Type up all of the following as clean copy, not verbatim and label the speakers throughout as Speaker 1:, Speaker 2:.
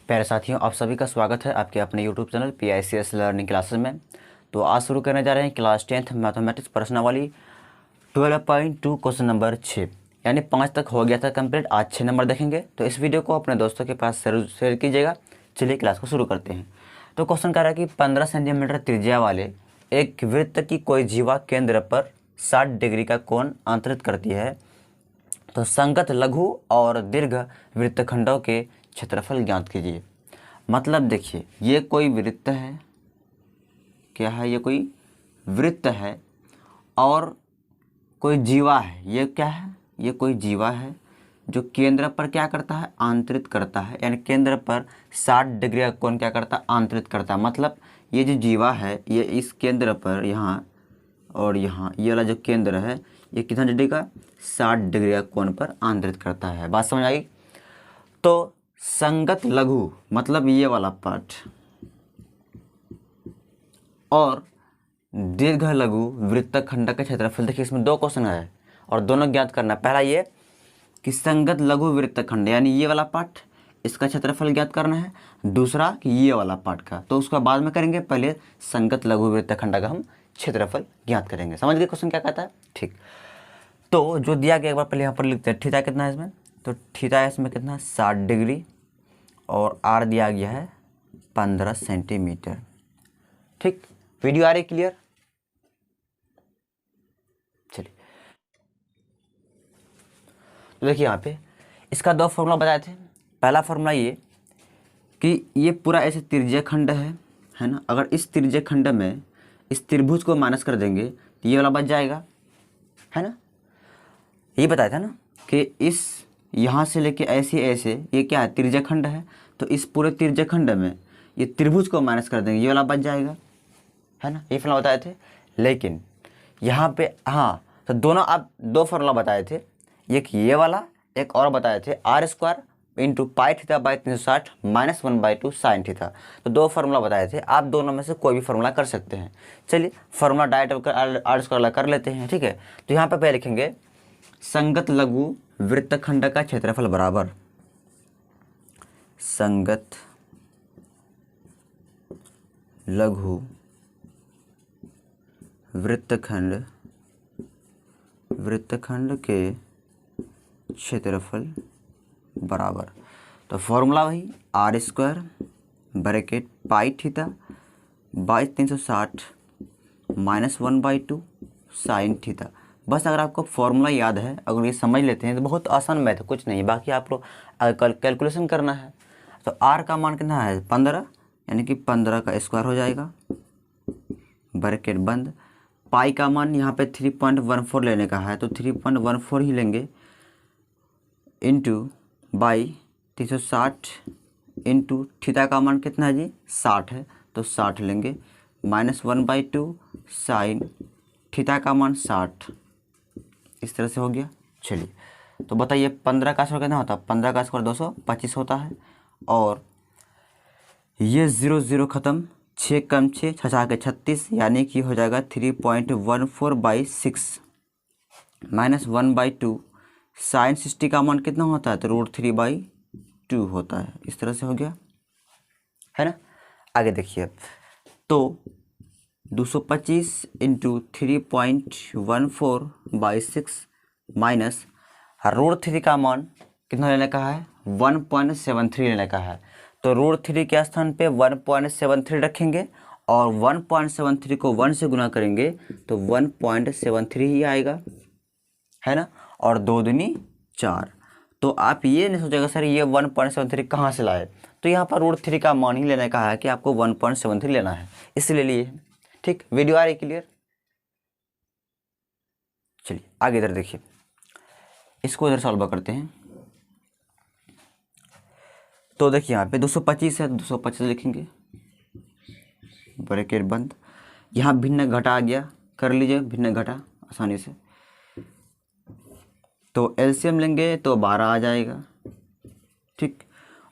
Speaker 1: प्यारे साथियों, आप सभी का स्वागत है आपके अपने YouTube channel PICS learning classes में। तो आज शुरू करने जा रहे हैं क्लास 10th मैथमेटिक्स प्रश्नावली 12.2 क्वेश्चन नंबर 6, यानी 5 तक हो गया था कंप्लीट। आज 6 नंबर देखेंगे। तो इस वीडियो को अपने दोस्तों के पास शेयर कीजिएगा। चलिए क्लास को शुरू करते हैं। तो क्वेश्चन कह रहा है कि 15 सेंटीमीटर त्रिज्या वाले एक वृत्त की कोई जीवा केंद्र पर 60 डिग्री का कोण अंतरित करती है, तो संगत लघु और दीर्घ वृत्तखंडों के क्षेत्रफल ज्ञात कीजिए। मतलब देखिए, ये कोई वृत्त है। क्या है? ये कोई वृत्त है और कोई जीवा है। ये क्या है? ये कोई जीवा है जो केंद्र पर क्या करता है? आंतरित करता है। यानी केंद्र पर 60 डिग्री का कोण क्या करता है? आंतरित करता है। मतलब ये जो जीवा है ये इस केंद्र पर यहाँ और यहाँ ये वाला जो केंद्र है ये कितना डिग्री का? 60 डिग्री का कोण पर आंतरित करता है। बात समझ आई? तो संगत लघु मतलब ये वाला पार्ट और दीर्घ लघु वृत्तखंड का क्षेत्रफल। देखिए इसमें दो क्वेश्चन है और दोनों ज्ञात करना है। पहला ये कि संगत लघु वृत्तखंड यानी ये वाला पार्ट, इसका क्षेत्रफल ज्ञात करना है। दूसरा कि ये वाला पार्ट का, तो उसका बाद में करेंगे। पहले संगत लघु वृत्तखंड का हम क्षेत्रफल ज्ञात करेंगे। समझ गए क्वेश्चन क्या कहता है? ठीक। तो जो दिया गया एक बार पहले यहाँ पर लिखते हैं। थीटा कितना है इसमें? तो थीटा है इसमें कितना? 60 डिग्री और आर दिया गया है 15 सेंटीमीटर। ठीक, वीडियो आ रही क्लियर? चलिए, तो देखिए यहाँ पे इसका दो फॉर्मूला बताए थे। पहला फॉर्मूला ये कि ये पूरा ऐसे त्रिज्य खंड है ना। अगर इस त्रिज्य खंड में इस त्रिभुज को माइनस कर देंगे तो ये वाला बच जाएगा, है ना। ये बताया था ना कि इस यहाँ से लेके ऐसे ऐसे ये क्या है? त्रिज्य खंड है। तो इस पूरे त्रिज्य खंड में ये त्रिभुज को माइनस कर देंगे, ये वाला बच जाएगा, है ना। ये फॉर्मूला बताए थे। लेकिन यहाँ पे हाँ, तो दोनों आप दो फॉर्मूला बताए थे। एक ये वाला, एक और बताए थे, R² into pi theta by 360 -1/2 sine theta. तो दो फार्मूला बताए थे। आप दोनों में से कोई भी फार्मूला कर सकते हैं। चलिए फार्मूला डायरेक्ट R² कर लेते हैं। ठीक है, तो यहाँ पे पहले लिखेंगे संगत लघु वृत्तखंड का क्षेत्रफल बराबर संगत लघु वृत्तखंड के क्षेत्रफल बराबर। तो फॉर्मूला वही R² bracket pi theta by 360 -1/2 sine theta. बस अगर आपको फॉर्मूला याद है, अगर ये समझ लेते हैं तो बहुत आसान मैथ है, कुछ नहीं। बाकी आप लोग कैलकुलेशन करना है। तो R का मान कितना है? 15, यानी कि 15 का स्क्वायर हो जाएगा, ब्रैकेट बंद। पाई का मान यहाँ पे 3.14 लेने का है, तो 3.14 ही लेंगे, इंटू बाई 360 इंटू थीटा का मान कितना है जी? 60 है, तो 60 लेंगे, -1/2 साइन थीटा का मान 60। इस तरह से हो गया। चलिए तो बताइए 15 का स्क्वायर कितना होता है? 15 का स्क्वायर 225 होता है। और ये 0 0 खत्म, 6 कम 6 छः के 36, यानी कि हो जाएगा 3.14/6 -1/2 साइन 60 का मान कितना होता है? तो √3/2 होता है। इस तरह से हो गया, है ना। आगे देखिए, तो 225 इंटू 3.14/6 माइनस √3 का मान कितना लेने का है? 1.73 लेने का है। तो √3 के स्थान पे 1.73 रखेंगे और 1.73 को 1 से गुना करेंगे तो 1.73 ही आएगा, है ना। और 2 दूनी 4। तो आप ये नहीं सोचेगा सर ये 1.73 कहाँ से लाए। तो यहाँ पर √3 का मान ही लेने का है कि आपको 1.73 लेना है, इसलिए लिए। ठीक, वीडियो आ रही क्लियर? चलिए आगे इधर देखिए, इसको इधर सॉल्व करते हैं। तो देखिए यहाँ पे 225 है, 225 लिखेंगे, ब्रैकेट बंद। यहाँ भिन्न घटा आ गया, कर लीजिए भिन्न घटा आसानी से। तो एलसीएम लेंगे तो 12 आ जाएगा। ठीक,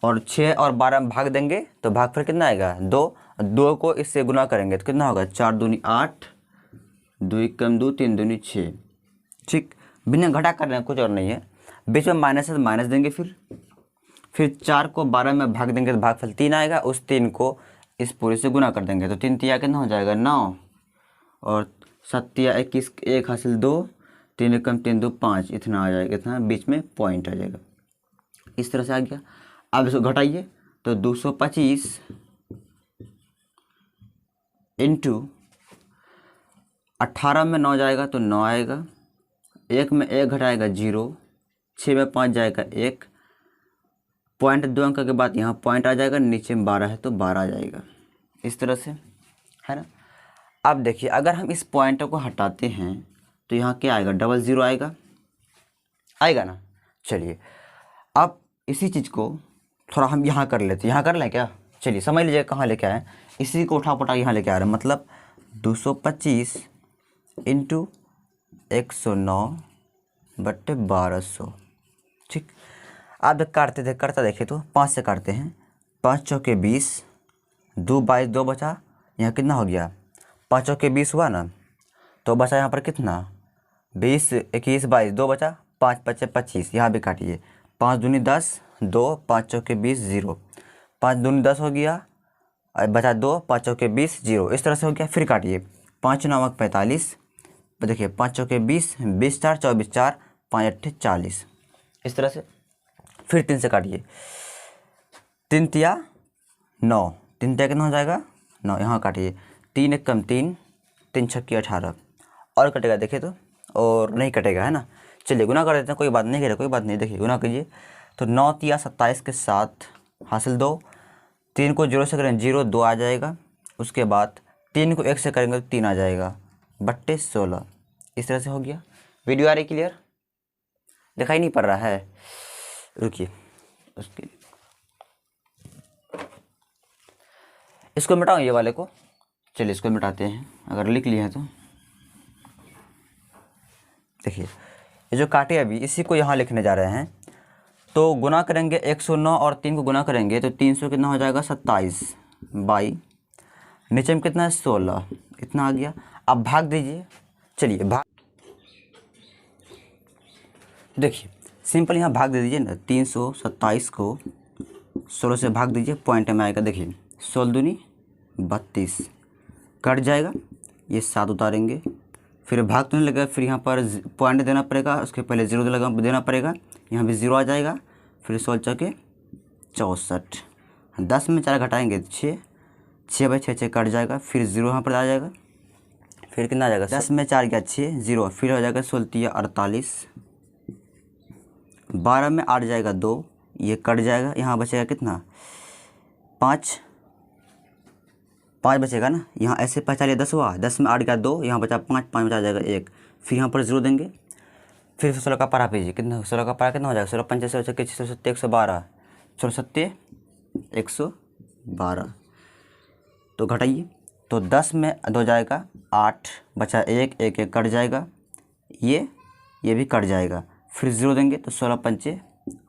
Speaker 1: और 6 और 12 में भाग देंगे तो भागफल कितना आएगा? 2। 2 को इससे गुना करेंगे तो कितना होगा? 4 दूनी 8, 2 कम 2, 3 दूनी 6। ठीक, भिन्न घटा कर रहे हैं, कुछ और नहीं है। बीच में माइनस है तो माइनस देंगे, फिर 4 को 12 में भाग देंगे तो भागफल 3 आएगा, उस 3 को इस पूरे से गुना कर देंगे तो 3 तिया कितना हो जाएगा 9, और 7 तिया 21, 1 हासिल 2, 3 एकम 3 2 5, इतना आ जाएगा, इतना बीच में पॉइंट आ जाएगा। इस तरह से आ गया। अब इसको घटाइए तो 225 इंटू 18 में 9 जाएगा तो 9 आएगा, 1 में 1 घटाएगा 0, 6 में 5 जाएगा 1, पॉइंट 2 अंक के बाद यहाँ पॉइंट आ जाएगा, नीचे में 12 है तो 12 आ जाएगा। इस तरह से है ना। अब देखिए अगर हम इस पॉइंट को हटाते हैं तो यहाँ क्या आएगा, डबल ज़ीरो आएगा ना। चलिए अब इसी चीज़ को थोड़ा हम यहाँ कर लेते हैं, यहाँ कर लें क्या, चलिए समझ लीजिए कहाँ लेके आए, इसी को उठा पटा यहाँ लेके आ रहे हैं, मतलब 225 इंटू 109/1200। ठीक, आप करता देखिए तो 5 से काटते हैं, 5 चौके 20, 2 22, 2 बचा, यहाँ कितना हो गया, 5 चौके 20 हुआ ना, तो बचा यहाँ पर कितना 20, 21, 22, 2 बचा, 5 5 25, यहाँ भी काटिए, 5 दूनी 10, 2, 5 चौके 20 0, 5 दूनी 10 हो गया, और बचा 2, 5 चौके 20 0, इस तरह से हो गया। फिर काटिए, 5 9 45, देखिए 5 चौके 20, 20 4 24, 4 5 8 40, इस तरह से। फिर 3 से काटिए, 3 तिया 9, 3 तिया कितना हो जाएगा 9, यहाँ काटिए, 3 एकम 3, 3 छक्के 18, और कटेगा देखिए तो, और नहीं कटेगा है ना। चलिए गुना कर देते हैं, कोई बात नहीं करेगा, कोई बात नहीं, देखिए गुना कीजिए तो 9 तिया 27 के साथ हासिल 2, 3 को 0 से करेंगे 0, 2 आ जाएगा, उसके बाद 3 को 1 से करेंगे तो 3 आ जाएगा, बट्टे 16। इस तरह से हो गया। वीडियो आ रही क्लियर, दिखाई नहीं पड़ रहा है, रुकिए उसके इसको मिटाओ ये वाले को, चलिए इसको मिटाते हैं, अगर लिख लिए हैं तो। देखिए ये जो काटे अभी इसी को यहाँ लिखने जा रहे हैं, तो गुना करेंगे 109 और 3 को गुना करेंगे तो 300 कितना हो जाएगा 27 बाई, नीचे में कितना है 16, इतना आ गया। अब भाग दीजिए, चलिए भाग, देखिए सिंपल यहाँ भाग दे दीजिए ना, 327 को 16 से भाग दीजिए, पॉइंट में आएगा, देखिए 16 दूनी 32, कट जाएगा, ये 7 उतारेंगे, फिर भाग तो नहीं लगेगा, फिर यहाँ पर पॉइंट देना पड़ेगा, उसके पहले 0 देना पड़ेगा, यहाँ भी 0 आ जाएगा, फिर 16 चौके 64, 10 में 4 घटाएंगे 6, 6 बाई 6 कट जाएगा, फिर 0 यहाँ पर आ जाएगा, फिर कितना आ जाएगा 10 में 4 गया 6, 0, फिर हो जाएगा 16 48, 12 में 8 जाएगा 2, ये कट जाएगा, यहाँ बचेगा कितना 5 बचेगा ना, यहाँ ऐसे 45 10 हुआ, 10 में 8 गया 2, यहाँ बचा 5, 5 बचा जाएगा 1, फिर यहाँ पर 0 देंगे, फिर 16 का पारा भेजिए, कितना 16 का पारा कितना हो जाएगा 16 5 6 112, 16 7 112, तो घटाइए तो 10 में 2 जाएगा 8, बचा 1 1 1 कट जाएगा, ये भी कट जाएगा, फिर 0 देंगे तो 16 5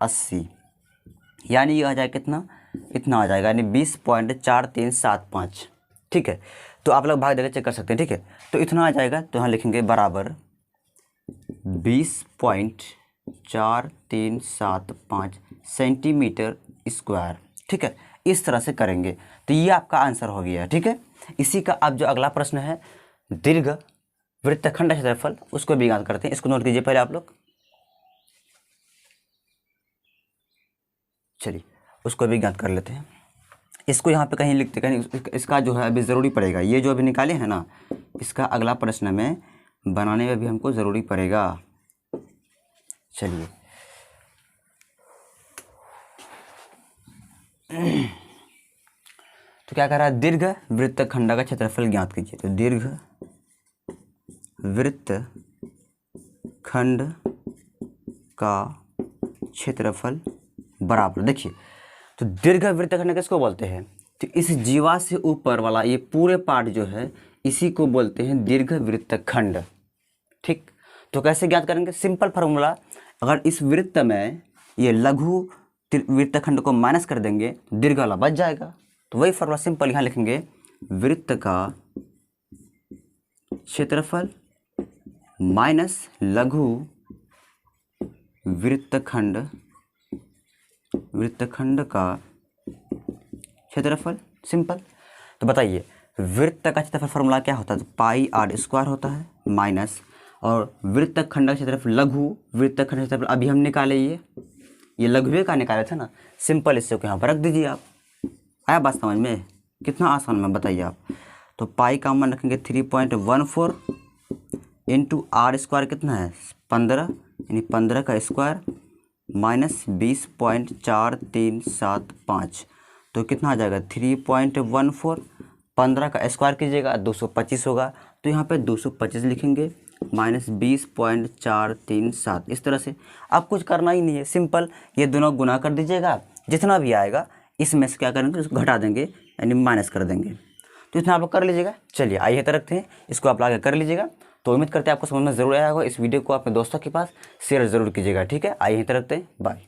Speaker 1: 80, यानी ये आ जाएगा कितना, इतना आ जाएगा, यानी 20.4375। ठीक है, तो आप लोग भाग देकर चेक कर सकते हैं। ठीक है, तो इतना आ जाएगा, तो यहाँ लिखेंगे बराबर 20.4375 सेंटीमीटर स्क्वायर। ठीक है, इस तरह से करेंगे तो ये आपका आंसर हो गया। ठीक है, इसी का अब जो अगला प्रश्न है दीर्घ वृत्तखंड क्षेत्रफल, उसको भी ज्ञात करते हैं। इसको नोट कीजिए पहले आप लोग, चलिए उसको भी ज्ञात कर लेते हैं। इसको यहाँ पे कहीं लिखते, कहीं इसका जो है अभी ज़रूरी पड़ेगा, ये जो अभी निकाले हैं ना, इसका अगला प्रश्न में बनाने में भी हमको ज़रूरी पड़ेगा। चलिए तो क्या कह रहा है, दीर्घ वृत्तखंड का क्षेत्रफल ज्ञात कीजिए। तो दीर्घ वृत्तखंड का क्षेत्रफल बराबर, देखिए तो दीर्घ वृत्तखंड किसको बोलते हैं, तो इस जीवा से ऊपर वाला ये पूरे पार्ट जो है इसी को बोलते हैं दीर्घ वृत्तखंड। ठीक, तो कैसे ज्ञात करेंगे, सिंपल फार्मूला, अगर इस वृत्त में ये लघु वृत्तखंड को माइनस कर देंगे दीर्घ वाला बच जाएगा, तो वही फार्मूला सिंपल यहाँ लिखेंगे, वृत्त का क्षेत्रफल माइनस लघु वृत्तखंड वृत्तखंड का क्षेत्रफल। सिंपल। तो बताइए वृत्त का क्षेत्रफल फॉर्मूला क्या होता है? तो पाई आर स्क्वायर होता है माइनस, और वृत्तखंड का क्षेत्रफल लघु वृत्तखंड का क्षेत्रफल अभी हम निकाले, ये लघुए का निकाले थे ना। सिंपल, इससे को यहाँ पर रख दीजिए आप। आया बात समझ में? कितना आसान में बताइए आप। तो पाई का मान रखेंगे 3.14 इंटू आर स्क्वायर कितना है 15, यानी 15 का स्क्वायर माइनस 20.4375, तो कितना आ जाएगा 3.14, 15 का स्क्वायर कीजिएगा 225 होगा, तो यहाँ पे 225 लिखेंगे माइनस 20.437। इस तरह से आप कुछ करना ही नहीं है, सिंपल ये दोनों गुना कर दीजिएगा, जितना भी आएगा इसमें से क्या करेंगे उसको घटा देंगे यानी माइनस कर देंगे। तो इतना आप लोग कर लीजिएगा। चलिए आइए तो रखते हैं, इसको आप आगे कर लीजिएगा। तो उम्मीद करते हैं आपको समझ में ज़रूर आया होगा। इस वीडियो को अपने दोस्तों के पास शेयर ज़रूर कीजिएगा। ठीक है, आइए तो रखते हैं, बाय।